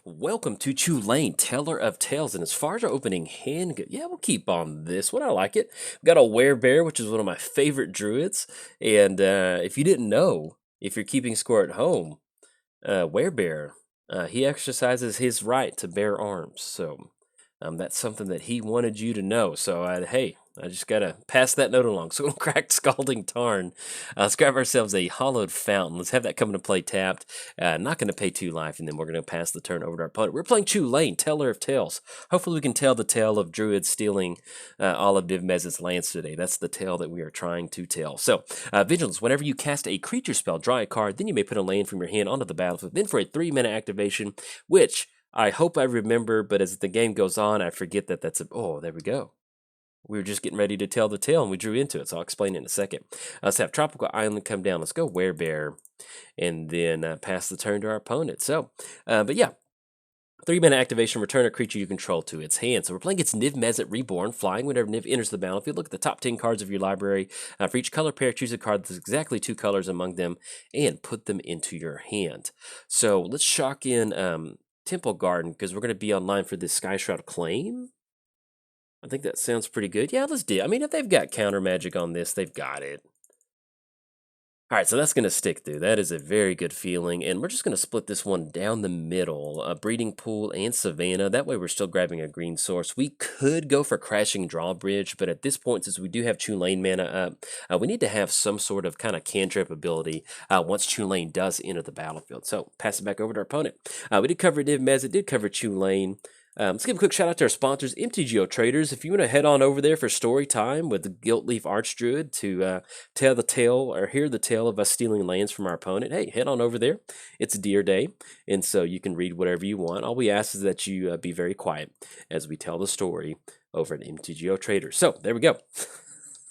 Welcome to Chulainn, Teller of Tales. And as far as our opening hand goes, yeah, we'll keep on this one. I like it. We've got a Werebear, which is one of my favorite druids. And if you didn't know, if you're keeping score at home, Werebear, he exercises his right to bear arms. So that's something that he wanted you to know. So, hey, I just got to pass that note along. So, we'll crack Scalding Tarn. Let's grab ourselves a Hollowed Fountain. Let's have that come into play tapped. Not going to pay 2 life, and then we're going to pass the turn over to our opponent. We're playing Chulane, Teller of Tales. Hopefully, we can tell the tale of druids stealing all of Niv Mizzet's lands today. That's the tale that we are trying to tell. So, Vigilance, whenever you cast a creature spell, draw a card, then you may put a land from your hand onto the battlefield. Then for a 3-mana activation, which I hope I remember, but as the game goes on, I forget that that's a... Oh, there we go. We were just getting ready to tell the tale, and we drew into it, so I'll explain it in a second. Let's have Tropical Island come down. Let's go Werebear, and then pass the turn to our opponent. So, but yeah, 3-mana activation, return a creature you control to its hand. So we're playing against Niv Mizzet Reborn, flying whenever Niv enters the battlefield. Look at the top 10 cards of your library. For each color pair, choose a card that's exactly 2 colors among them, and put them into your hand. So let's shock in... Temple Garden, because we're going to be online for this Sky Shroud claim. I think that sounds pretty good. Yeah, let's do it. I mean, if they've got counter magic on this, they've got it. All right, so that's going to stick through. That is a very good feeling. And we're just going to split this one down the middle. Breeding Pool and Savannah. That way we're still grabbing a green source. We could go for Crashing Drawbridge, but at this point, since we do have Chulainn mana up, we need to have some sort of kind of cantrip ability once Chulainn does enter the battlefield. So pass it back over to our opponent. We did cover Niv Mizzet, did cover Chulainn. Let's give a quick shout out to our sponsors, MTGOTraders. If you want to head on over there for story time with the Guiltleaf Archdruid to tell the tale or hear the tale of us stealing lands from our opponent, hey, head on over there. It's Deer Day, and so you can read whatever you want. All we ask is that you be very quiet as we tell the story over at MTGOTraders. So there we go.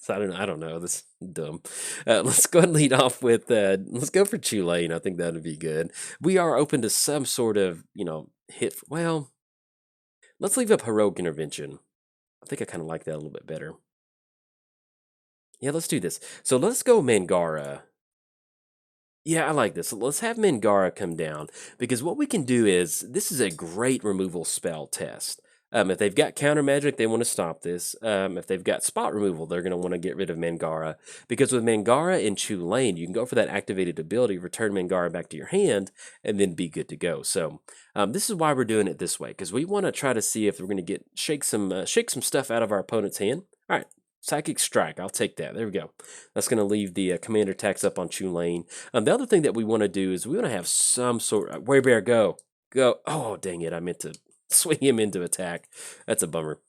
So I don't know. This is dumb. Let's go ahead and lead off with. Let's go for Chulainn. I think that would be good. We are open to some sort of hit. Well. Let's leave up Heroic Intervention. I think I kind of like that a little bit better. Yeah, let's do this. So let's go Mangara. Yeah, I like this. Let's have Mangara come down, because what we can do is, this is a great removal spell test. If they've got counter magic, they want to stop this. If they've got spot removal, they're going to want to get rid of Mangara. Because with Mangara and Chulainn, you can go for that activated ability, return Mangara back to your hand, and then be good to go. So this is why we're doing it this way, because we want to try to see if we're going to shake some stuff out of our opponent's hand. All right. Psychic Strike, I'll take that. There we go. That's going to leave the commander tax up on Chulainn. The other thing that we want to do is we want to have some sort of... Werebear, go. Go. Oh, dang it. I meant to swing him into attack. That's a bummer.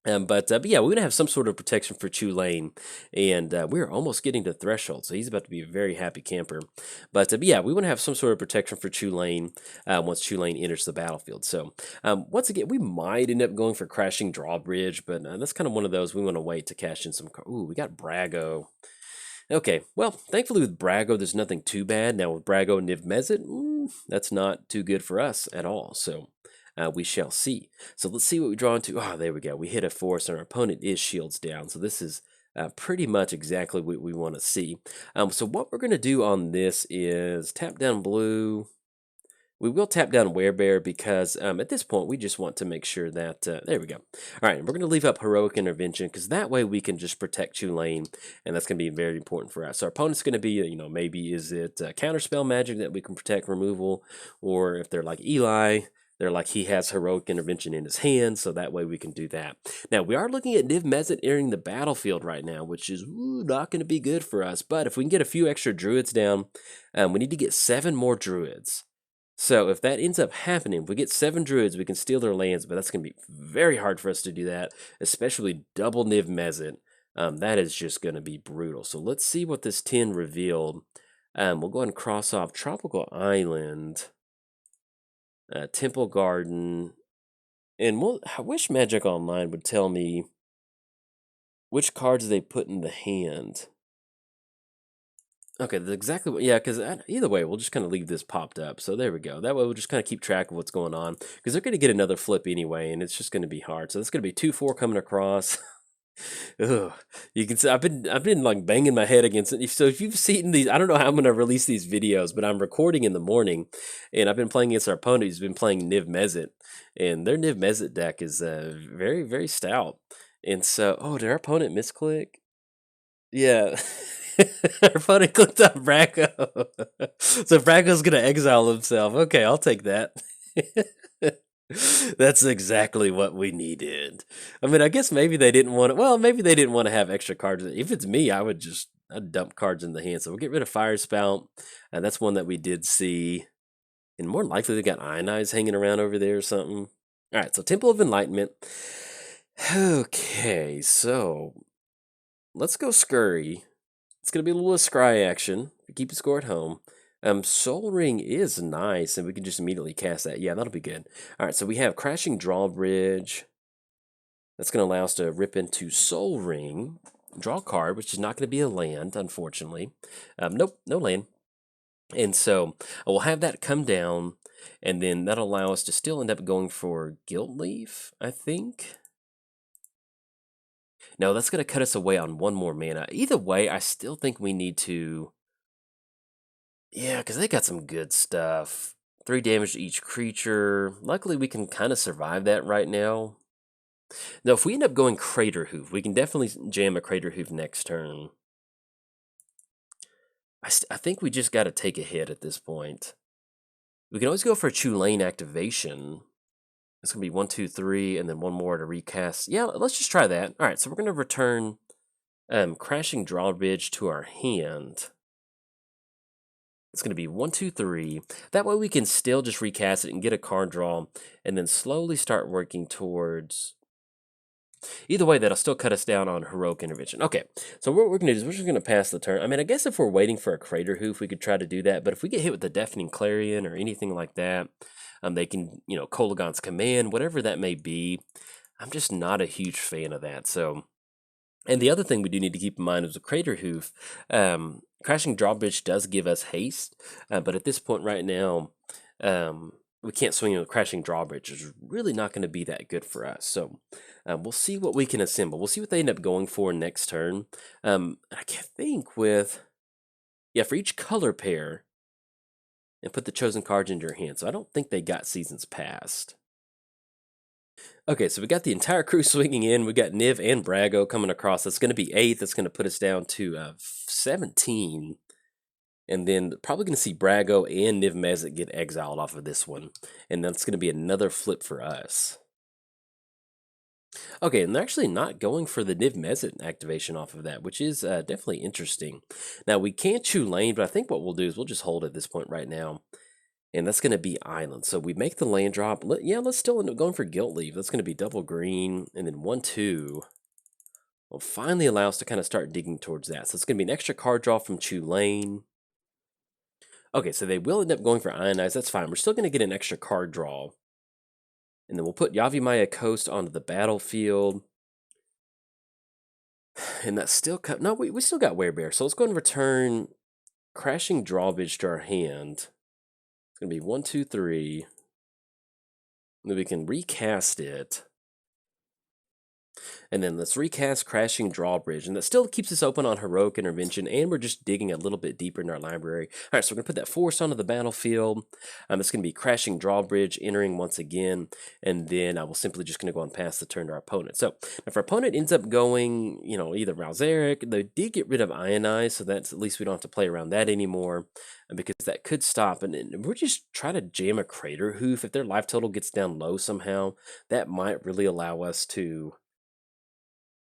But yeah, we're going to have some sort of protection for Chulainn, and we're almost getting to threshold, so he's about to be a very happy camper. But yeah, we want to have some sort of protection for Chulainn once Chulainn enters the battlefield. So once again, we might end up going for Crashing Drawbridge, but that's kind of one of those we want to wait to cash in some... Ooh, we got Brago. Okay, well, thankfully with Brago, there's nothing too bad. Now with Brago and Niv Mizzet, that's not too good for us at all, so... we shall see. So let's see what we draw into. Oh, there we go. We hit a force, and our opponent is shields down. So this is pretty much exactly what we want to see. So what we're going to do on this is tap down blue. We will tap down Werebear because at this point we just want to make sure that... there we go. All right, and we're going to leave up Heroic Intervention because that way we can just protect Chulainn, and that's going to be very important for us. So our opponent's going to be, maybe is it Counterspell Magic that we can protect removal, or if they're like Eli... They're like, he has Heroic Intervention in his hand, so that way we can do that. Now, we are looking at Niv Mizzet entering the battlefield right now, which is not going to be good for us. But if we can get a few extra druids down, we need to get 7 more druids. So if that ends up happening, if we get 7 druids, we can steal their lands, but that's going to be very hard for us to do that, especially double Niv Mizzet. That is just going to be brutal. So let's see what this 10 revealed. We'll go ahead and cross off Tropical Island... Temple Garden, and I wish Magic Online would tell me which cards they put in the hand. Okay, that's exactly what, yeah, because either way, we'll just kind of leave this popped up. So there we go. That way we'll just kind of keep track of what's going on, because they're going to get another flip anyway, and it's just going to be hard. So that's going to be 2-4 coming across. Ugh. You can see I've been like banging my head against it. So if you've seen these, I don't know how I'm gonna release these videos, but I'm recording in the morning, and I've been playing against our opponent who's been playing Niv Mizzet, and their Niv Mizzet deck is very very stout. And so, oh, did our opponent misclick? Yeah. Our opponent clicked on Bracco. So Bracco's gonna exile himself. Okay, I'll take that. That's exactly what we needed. I mean, I guess maybe they didn't want to. Well, maybe they didn't want to have extra cards. If it's me, I'd dump cards in the hand. So we'll get rid of Fire Spout. That's one that we did see, and more than likely they got Ionize hanging around over there or something. All right, so Temple of Enlightenment. Okay, so let's go Scurry. It's gonna be a little scry action. Keep the score at home. Soul Ring is nice, and we can just immediately cast that. Yeah, that'll be good. All right, so we have Crashing Drawbridge. That's going to allow us to rip into Soul Ring, draw a card, which is not going to be a land, unfortunately. Nope, no land. And so we'll have that come down, and then that'll allow us to still end up going for Guilt Leaf, I think. No, that's going to cut us away on one more mana. Either way, I still think we need to... Yeah, because they got some good stuff. 3 damage to each creature. Luckily, we can kind of survive that right now. Now, if we end up going Crater Hoof, we can definitely jam a Crater Hoof next turn. I think we just got to take a hit at this point. We can always go for a Chulainn activation. It's going to be 1, 2, 3, and then one more to recast. Yeah, let's just try that. All right, so we're going to return Crashing Drawbridge to our hand. It's going to be 1, 2, 3. That way we can still just recast it and get a card draw, and then slowly start working towards... Either way, that'll still cut us down on Heroic Intervention. Okay, so what we're going to do is we're just going to pass the turn. I mean, I guess if we're waiting for a Crater Hoof, we could try to do that, but if we get hit with the Deafening Clarion or anything like that, they can, Kolaghan's Command, whatever that may be. I'm just not a huge fan of that, so... And the other thing we do need to keep in mind is with Crater Hoof, Crashing Drawbridge does give us haste, but at this point right now, we can't swing with Crashing Drawbridge. It's really not going to be that good for us. So we'll see what we can assemble. We'll see what they end up going for next turn. I think with, for each color pair, and put the chosen cards into your hand. So I don't think they got Seasons Past. Okay, so we got the entire crew swinging in. We got Niv and Bracco coming across. That's going to be 8th. That's going to put us down to 17. And then probably going to see Bracco and Niv Mizzet get exiled off of this one. And that's going to be another flip for us. Okay, and they're actually not going for the Niv Mizzet activation off of that, which is definitely interesting. Now, we can't Chulane, but I think what we'll do is we'll just hold at this point right now. And that's going to be Island. So we make the land drop. Let's still end up going for Guilt Leaf. That's going to be double green. And then 1, 2 will finally allow us to kind of start digging towards that. So it's going to be an extra card draw from Chulane. Okay, so they will end up going for Ionize. That's fine. We're still going to get an extra card draw. And then we'll put Yavimaya Coast onto the battlefield. And that's still... No, we still got Werebear. So let's go and return Crashing Drawbridge to our hand. Going to be 1, 2, 3. And then we can recast it. And then let's recast Crashing Drawbridge. And that still keeps us open on Heroic Intervention. And we're just digging a little bit deeper in our library. All right, so we're going to put that force onto the battlefield. It's going to be Crashing Drawbridge, entering once again. And then I will simply just going to go and pass the turn to our opponent. So if our opponent ends up going, either Ralzeric, they did get rid of Ionize. So that's at least we don't have to play around that anymore. Because that could stop. And we're just trying to jam a Crater Hoof. If their life total gets down low somehow, that might really allow us to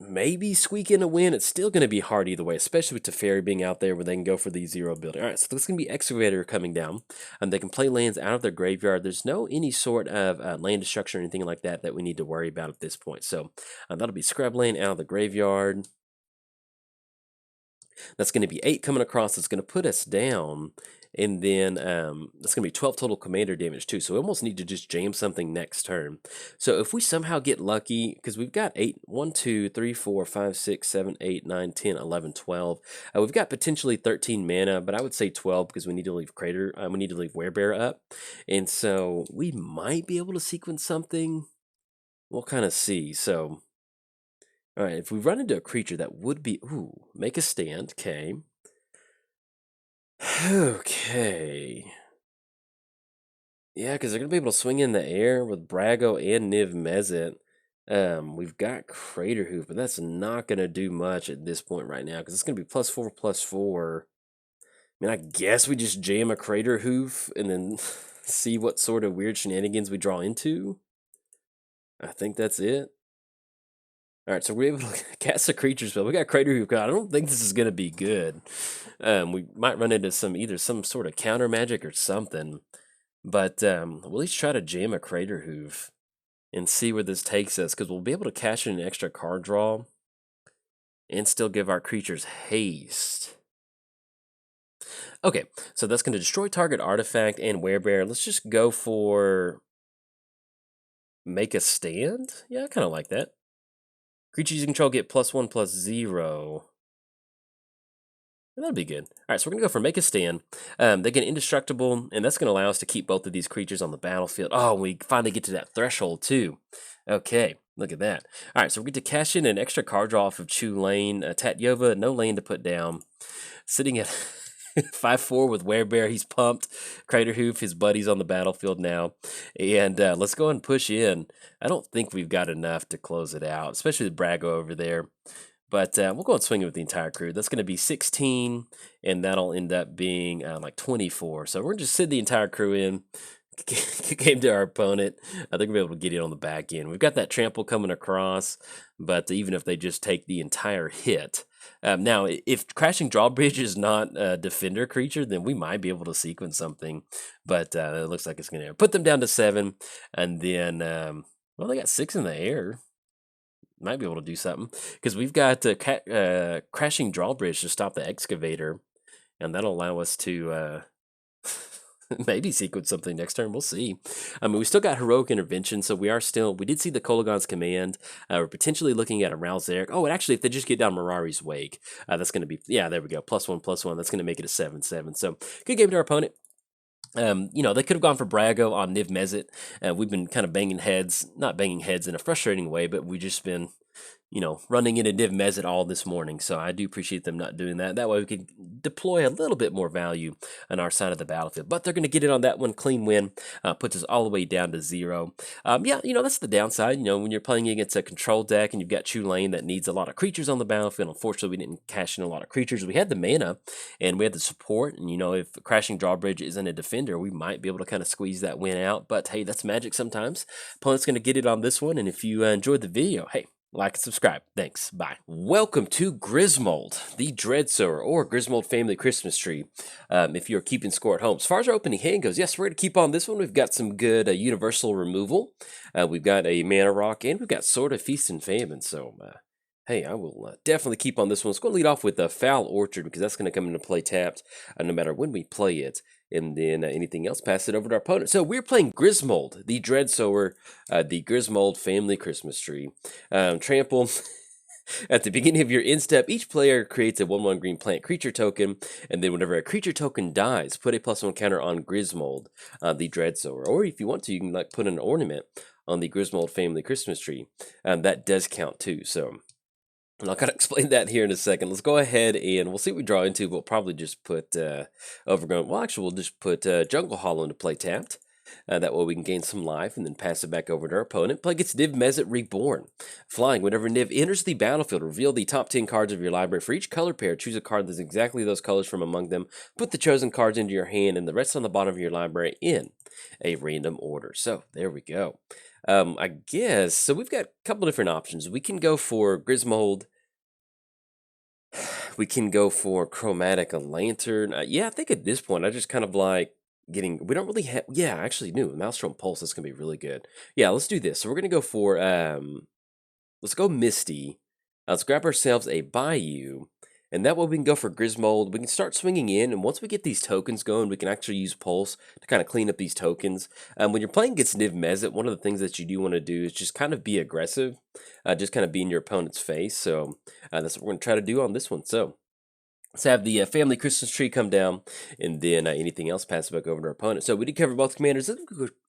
maybe squeak in a win. It's still going to be hard either way, especially with Teferi being out there where they can go for the 0 building. All right, so there's going to be Excavator coming down. They can play lands out of their graveyard. There's no any sort of land destruction or anything like that that we need to worry about at this point. So that'll be Scrubland out of the graveyard. That's going to be 8 coming across. It's going to put us down. And then that's going to be 12 total commander damage too. So we almost need to just jam something next turn. So if we somehow get lucky, because we've got 1, 2, 3, 4, 5, 6, 7, 8, 9, 10, 11, 12. We've got potentially 13 mana, but I would say 12 because we need to leave we need to leave Werebear up. And so we might be able to sequence something. We'll kind of see. So All right, if we run into a creature that would be, ooh, make a stand, okay. Okay. Yeah, because they're going to be able to swing in the air with Brago and Niv Mizzet. We've got Crater Hoof, but that's not going to do much at this point right now because it's going to be +4/+4. I mean, I guess we just jam a Crater Hoof and then see what sort of weird shenanigans we draw into. I think that's it. All right, so we're able to cast a creature spell. We got Crater Hoof. I don't think this is going to be good. We might run into either some sort of counter magic or something. But we'll at least try to jam a Crater Hoof and see where this takes us, because we'll be able to cash in an extra card draw and still give our creatures haste. Okay, so that's going to destroy target artifact and werebear. Let's just go for make a stand. Yeah, I kind of like that. Creatures you control get +1/+0. That'll be good. All right, so we're going to go for make a stand. They get indestructible, and that's going to allow us to keep both of these creatures on the battlefield. Oh, we finally get to that threshold, too. Okay, look at that. All right, so we get to cash in an extra card draw off of Chulane. Tatyova, no lane to put down. Sitting at 5/4 with Werebear. He's pumped. Crater Hoof, his buddy's on the battlefield now. And let's go and push in. I don't think we've got enough to close it out, especially the Brago over there. But we'll go and swing it with the entire crew. That's going to be 16, and that'll end up being like 24. So we're going to just sit the entire crew in. Came to our opponent. I think we'll be able to get it on the back end. We've got that trample coming across, but even if they just take the entire hit. Now, if Crashing Drawbridge is not a defender creature, then we might be able to sequence something. But it looks like it's going to put them down to 7, and then, well, they got 6 in the air. Might be able to do something because we've got Crashing Drawbridge to stop the excavator, and that'll allow us to maybe sequence something next turn. We'll see. I mean, we still got Heroic Intervention, so we did see the Kolagon's Command. We're potentially looking at a Rouse Eric. Oh, and actually, if they just get down Mirari's Wake, that's going to be, yeah, there we go, +1/+1. That's going to make it a 7/7. So good game to our opponent. They could have gone for Brago on Niv Mizzet. We've been kind of not banging heads in a frustrating way, but we've just been, running into Niv Mizzet all this morning. So I do appreciate them not doing that. That way we can deploy a little bit more value on our side of the battlefield. But they're going to get it on that one. Clean win. Puts us all the way down to 0. That's the downside. When you're playing against a control deck and you've got Chulane that needs a lot of creatures on the battlefield. Unfortunately, we didn't cash in a lot of creatures. We had the mana and we had the support. And, if Crashing Drawbridge isn't a defender, we might be able to kind of squeeze that win out. But, hey, that's magic sometimes. Opponent's going to get it on this one. And if you enjoyed the video, hey, like and subscribe. Thanks. Bye. Welcome to Grismold, the Dreadsower, or Grismold Family Christmas Tree, if you're keeping score at home. As far as our opening hand goes, yes, we're going to keep on this one. We've got some good universal removal. We've got a Mana Rock, and we've got Sword of Feast and Famine. So, hey, I will definitely keep on this one. Let's go lead off with Foul Orchard, because that's going to come into play tapped no matter when we play it. And then anything else, pass it over to our opponent. So we're playing Grismold, the Dreadsower, the Grismold Family Christmas Tree. Trample. At the beginning of your end step, each player creates a 1/1 green plant creature token, and then whenever a creature token dies, put a +1 counter on Grismold, the Dreadsower. Or if you want to, you can put an ornament on the Grismold Family Christmas Tree. That does count too. So. And I'll kind of explain that here in a second. Let's go ahead and we'll see what we draw into. We'll probably just put Overgrown. Well, actually, we'll just put Jungle Hollow into play tapped. That way we can gain some life and then pass it back over to our opponent. Play gets Niv Mizzet Reborn. Flying. Whenever Niv enters the battlefield, reveal the top 10 cards of your library. For each color pair, choose a card that's exactly those colors from among them. Put the chosen cards into your hand and the rest on the bottom of your library in a random order. So, there we go. I guess, so we've got a couple different options. We can go for Grismold. We can go for Chromatic a Lantern. Yeah, I think at this point, I just kind of like we don't really have, yeah, actually, Maelstrom Pulse is going to be really good. Yeah, let's do this. So we're going to go for, let's go Misty. Let's grab ourselves a Bayou. And that way we can go for Grismold. We can start swinging in, and once we get these tokens going, we can actually use Pulse to kind of clean up these tokens. When you're playing against Niv Mizzet, one of the things that you do want to do is just kind of be aggressive, just kind of be in your opponent's face. So that's what we're going to try to do on this one. So Let's have the family Christmas tree come down, and then anything else pass it back over to our opponent. So we did cover both commanders.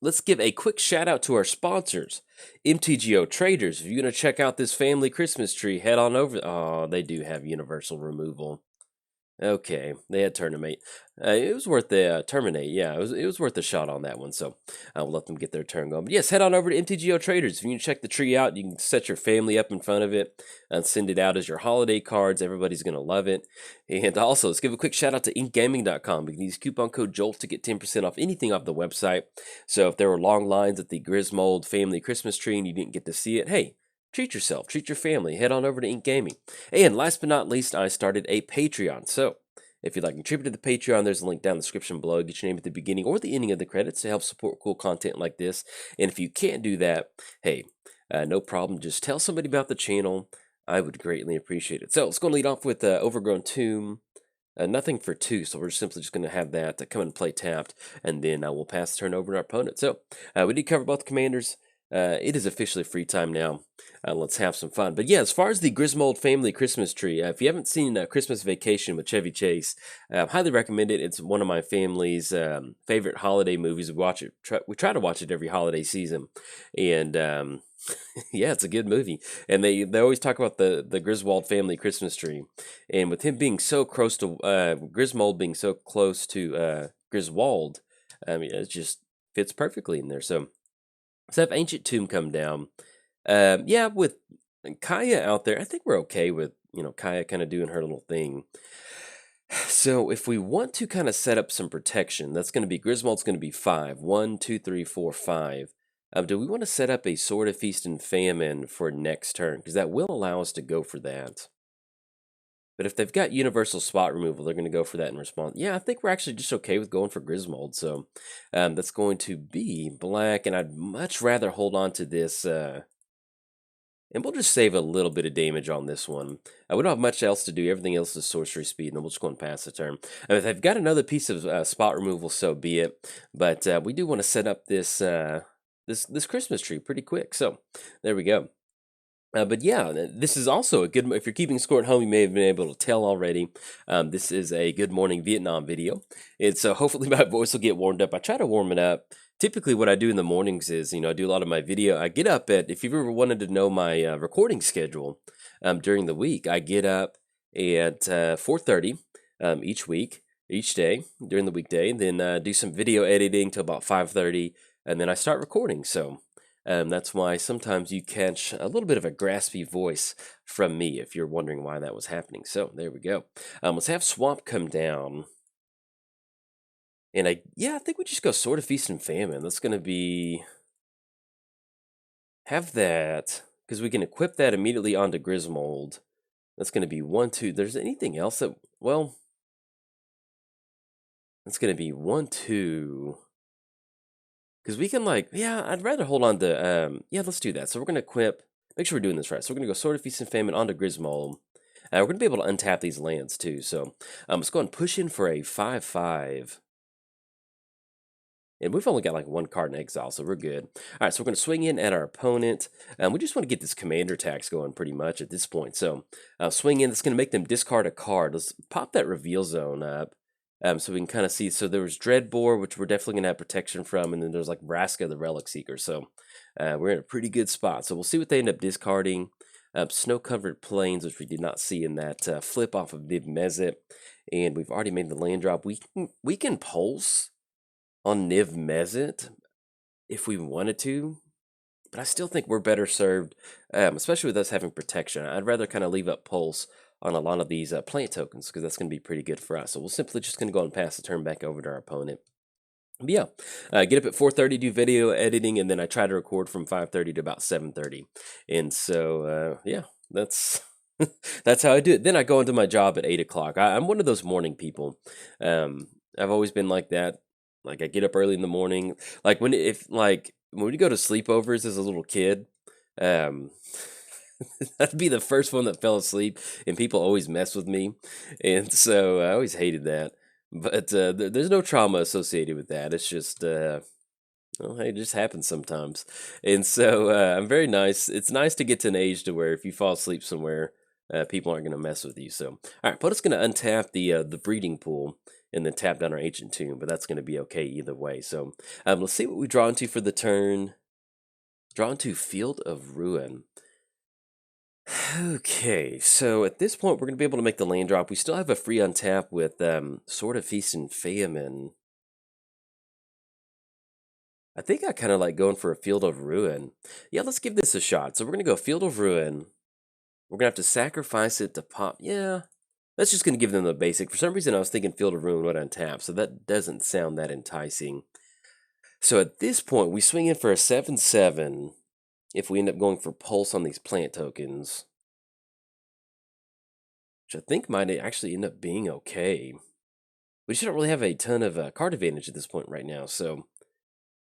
Let's give a quick shout out to our sponsors, MTGOTraders. If you're going to check out this family Christmas tree, head on over. Oh, they do have universal removal. Okay, they had Terminate. It was worth the Terminate. Yeah, it was worth the shot on that one. So I'll let them get their turn going. But yes, head on over to MTGOTraders. If you can check the tree out, you can set your family up in front of it and send it out as your holiday cards. Everybody's gonna love it. And also, let's give a quick shout out to inkgaming.com. You can use coupon code JOLT to get 10% off anything off the website. So if there were long lines at the Grismold family Christmas tree and you didn't get to see it, hey, treat yourself, treat your family, head on over to Ink Gaming. And last but not least, I started a Patreon. So if you'd like to contribute to the Patreon, there's a link down in the description below. Get your name at the beginning or the ending of the credits to help support cool content like this. And if you can't do that, hey, no problem. Just tell somebody about the channel. I would greatly appreciate it. So let's go and lead off with Overgrown Tomb. Nothing for 2, so we're simply just going to have that come and play tapped, and then we'll pass the turn over to our opponent. So we did cover both commanders. It is officially free time now. Let's have some fun. But yeah, as far as the Grismold family Christmas tree, if you haven't seen Christmas Vacation with Chevy Chase, highly recommend it. It's one of my family's favorite holiday movies. We try to watch it every holiday season, and yeah, it's a good movie. And they always talk about the Griswold family Christmas tree, and with him being so close to Grismold being so close to Griswold, I mean, it just fits perfectly in there. So let's have Ancient Tomb come down. Yeah, with Kaya out there, I think we're okay with, Kaya kind of doing her little thing. So if we want to kind of set up some protection, that's going to be, Griswold's going to be 5. 1, 2, 3, 4, 5. Do we want to set up a Sword of Feast and Famine for next turn? Because that will allow us to go for that. But if they've got universal spot removal, they're going to go for that in response. Yeah, I think we're actually just okay with going for Grismold. So that's going to be black, and I'd much rather hold on to this. And we'll just save a little bit of damage on this one. We don't have much else to do. Everything else is sorcery speed, and then we'll just go and pass the turn. If they've got another piece of spot removal, so be it. But we do want to set up this this Christmas tree pretty quick. So there we go. But yeah, this is also a good, if you're keeping score at home, you may have been able to tell already. This is a Good Morning Vietnam video. It's hopefully my voice will get warmed up. I try to warm it up. Typically what I do in the mornings is, I do a lot of my video. I get up at, if you've ever wanted to know my recording schedule during the week, I get up at 4:30 each week, each day during the weekday, and then do some video editing till about 5:30, and then I start recording. So that's why sometimes you catch a little bit of a graspy voice from me if you're wondering why that was happening. So there we go. Let's have Swamp come down. And I think we just go Sword of Feast and Famine. That's going to be... Have that, because we can equip that immediately onto Grismold. That's going to be 1, 2. There's anything else that... Well... That's going to be 1, 2... Because we can, I'd rather hold on to, let's do that. So we're going to equip, make sure we're doing this right. So we're going to go Sword of Feast and Famine onto Grismold. We're going to be able to untap these lands too. So let's go and push in for a 5/5. And we've only got like 1 card in exile, so we're good. All right, so we're going to swing in at our opponent. We just want to get this commander tax going pretty much at this point. So swing in, that's going to make them discard a card. Let's pop that reveal zone up. So we can kind of see, so there was Dreadbore, which we're definitely going to have protection from, and then there's like Vraska, the Relic Seeker. So we're in a pretty good spot. So we'll see what they end up discarding. Snow-covered plains, which we did not see in that flip off of Niv Mizzet. And we've already made the land drop. We can pulse on Niv Mizzet if we wanted to, but I still think we're better served, especially with us having protection. I'd rather kind of leave up pulse on a lot of these plant tokens, because that's going to be pretty good for us. So we'll simply just going to go and pass the turn back over to our opponent. But yeah, get up at 4:30, do video editing, and then I try to record from 5:30 to about 7:30. And so, yeah, that's that's how I do it. Then I go into my job at 8 o'clock. I'm one of those morning people. I've always been like that. Like, I get up early in the morning. Like, when we go to sleepovers as a little kid, I'd be the first one that fell asleep, and people always mess with me, and so I always hated that. But there's no trauma associated with that. It's just, hey, it just happens sometimes. And so I'm very nice. It's nice to get to an age to where if you fall asleep somewhere, people aren't going to mess with you. So, all right, opponent's going to untap the breeding pool and then tap down our Ancient Tomb, but that's going to be okay either way. So, let's see what we draw into for the turn. Draw into Field of Ruin. Okay, so at this point, we're going to be able to make the land drop. We still have a free untap with Sword of Feast and Famine. I think I kind of like going for a Field of Ruin. Yeah, let's give this a shot. So we're going to go Field of Ruin. We're going to have to sacrifice it to pop. Yeah, that's just going to give them the basic. For some reason, I was thinking Field of Ruin would untap, so that doesn't sound that enticing. So at this point, we swing in for a 7/7 if we end up going for Pulse on these plant tokens, which I think might actually end up being okay. We just don't really have a ton of card advantage at this point right now, so...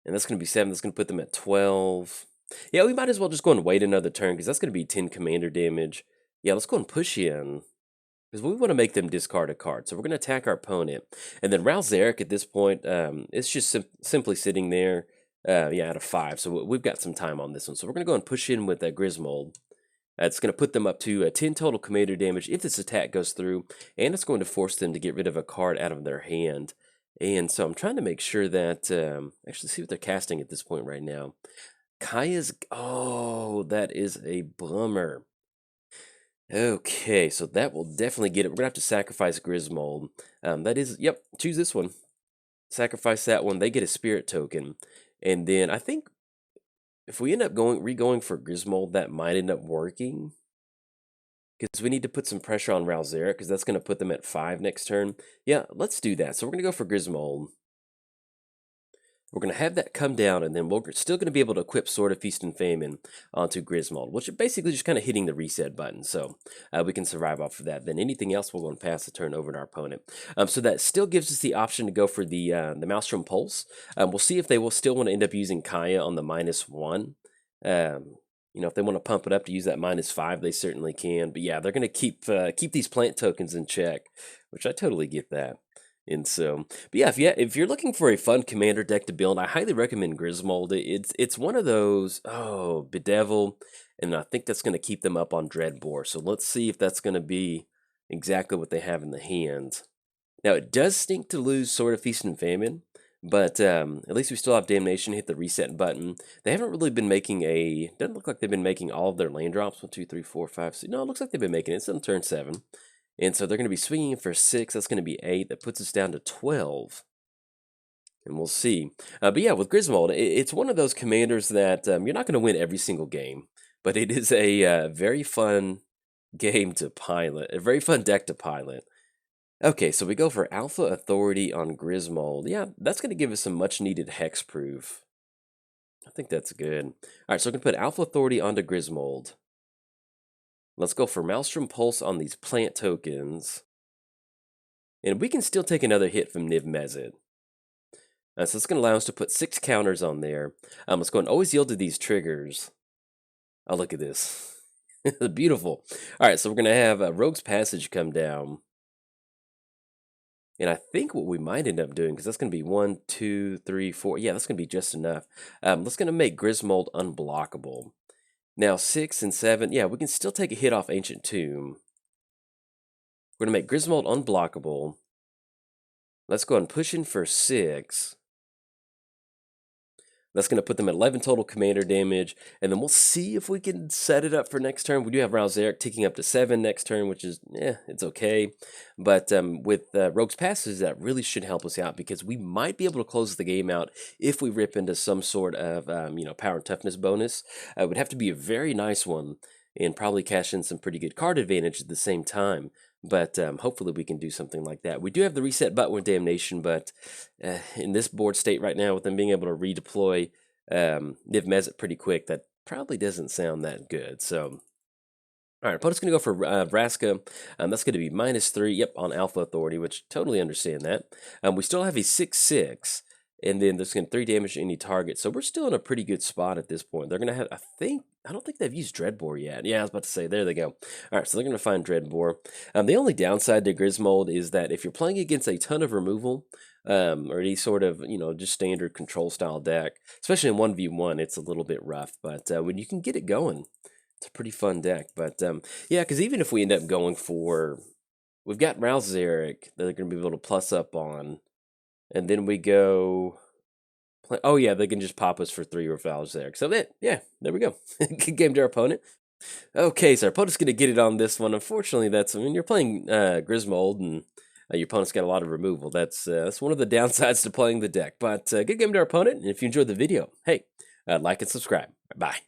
And that's going to be 7. That's going to put them at 12. Yeah, we might as well just go and wait another turn, because that's going to be 10 commander damage. Yeah, let's go and push in, because we want to make them discard a card. So we're going to attack our opponent. And then Ral Zarek at this point, it's just simply sitting there, yeah, out of 5. So we've got some time on this one. So we're going to go and push in with Grismold. It's going to put them up to 10 total commander damage if this attack goes through, and it's going to force them to get rid of a card out of their hand. And so I'm trying to make sure that, actually see what they're casting at this point right now. Kaya's, oh, that is a bummer. Okay, so that will definitely get it. We're going to have to sacrifice Grismold. That is, yep, choose this one. Sacrifice that one. They get a spirit token. And then I think if we end up re-going for Grismold, that might end up working. Because we need to put some pressure on Ral Zarek, because that's going to put them at 5 next turn. Yeah, let's do that. So we're going to go for Grismold. We're going to have that come down, and then we're still going to be able to equip Sword of Feast and Famine onto Grismold, which are basically just kind of hitting the reset button. So we can survive off of that. Then anything else, we're going to pass the turn over to our opponent. So that still gives us the option to go for the Maelstrom Pulse. We'll see if they will still want to end up using Kaya on the -1. You know, if they want to pump it up to use that -5, they certainly can. But yeah, they're going to keep these plant tokens in check, which I totally get that. And so, but yeah, if you're looking for a fun commander deck to build, I highly recommend Grismold. It's one of those, oh, Bedevil, and I think that's going to keep them up on Dreadbore. So let's see if that's going to be exactly what they have in the hand. Now, it does stink to lose Sword of Feast and Famine, but at least we still have Damnation, hit the reset button. They haven't really been making doesn't look like they've been making all of their land drops. 1, 2, 3, 4, 5, 6. No, it looks like they've been making it. It's on turn 7. And so they're going to be swinging for 6. That's going to be 8. That puts us down to 12. And we'll see. But yeah, with Grismold, it's one of those commanders that you're not going to win every single game. But it is a very fun game to pilot. A very fun deck to pilot. Okay, so we go for Alpha Authority on Grismold. Yeah, that's going to give us some much-needed hexproof. I think that's good. All right, so we're going to put Alpha Authority onto Grismold. Let's go for Maelstrom Pulse on these plant tokens. And we can still take another hit from Niv Mizzet. So it's going to allow us to put 6 counters on there. Let's go and always yield to these triggers. Oh, look at this. Beautiful. All right, so we're going to have Rogue's Passage come down. And I think what we might end up doing, because that's going to be 1, 2, 3, 4. Yeah, that's going to be just enough. That's going to make Grismold unblockable. Now, 6 and 7. Yeah, we can still take a hit off Ancient Tomb. We're going to make Grismold unblockable. Let's go and push in for 6. That's going to put them at 11 total commander damage, and then we'll see if we can set it up for next turn. We do have Ral Zarek ticking up to 7 next turn, which is, it's okay. But with Rogue's Passage, that really should help us out, because we might be able to close the game out if we rip into some sort of, power and toughness bonus. It would have to be a very nice one, and probably cash in some pretty good card advantage at the same time. But hopefully we can do something like that. We do have the reset button with Damnation, but in this board state right now, with them being able to redeploy Niv Mizzet pretty quick, that probably doesn't sound that good. So, all right, opponent's going to go for Vraska. That's going to be -3, yep, on Alpha Authority, which totally understand that. We still have a 6/6, and then there's going to 3 damage to any target. So we're still in a pretty good spot at this point. They're going to have, I don't think they've used Dreadbore yet. Yeah, I was about to say, there they go. All right, so they're going to find Dreadbore. The only downside to Grismold is that if you're playing against a ton of removal, or any sort of, just standard control style deck, especially in 1v1, it's a little bit rough. But when you can get it going, It's a pretty fun deck, but yeah, because even if we end up going for, we've got Rouse Zarek that they're going to be able to plus up on, and then we go. Oh yeah, they can just pop us for 3 Rouse Zarek. So yeah, there we go. Good game to our opponent. Okay, so our opponent's going to get it on this one. Unfortunately, you're playing Grismold, and your opponent's got a lot of removal. That's one of the downsides to playing the deck. But good game to our opponent, and if you enjoyed the video, hey, like and subscribe. Bye.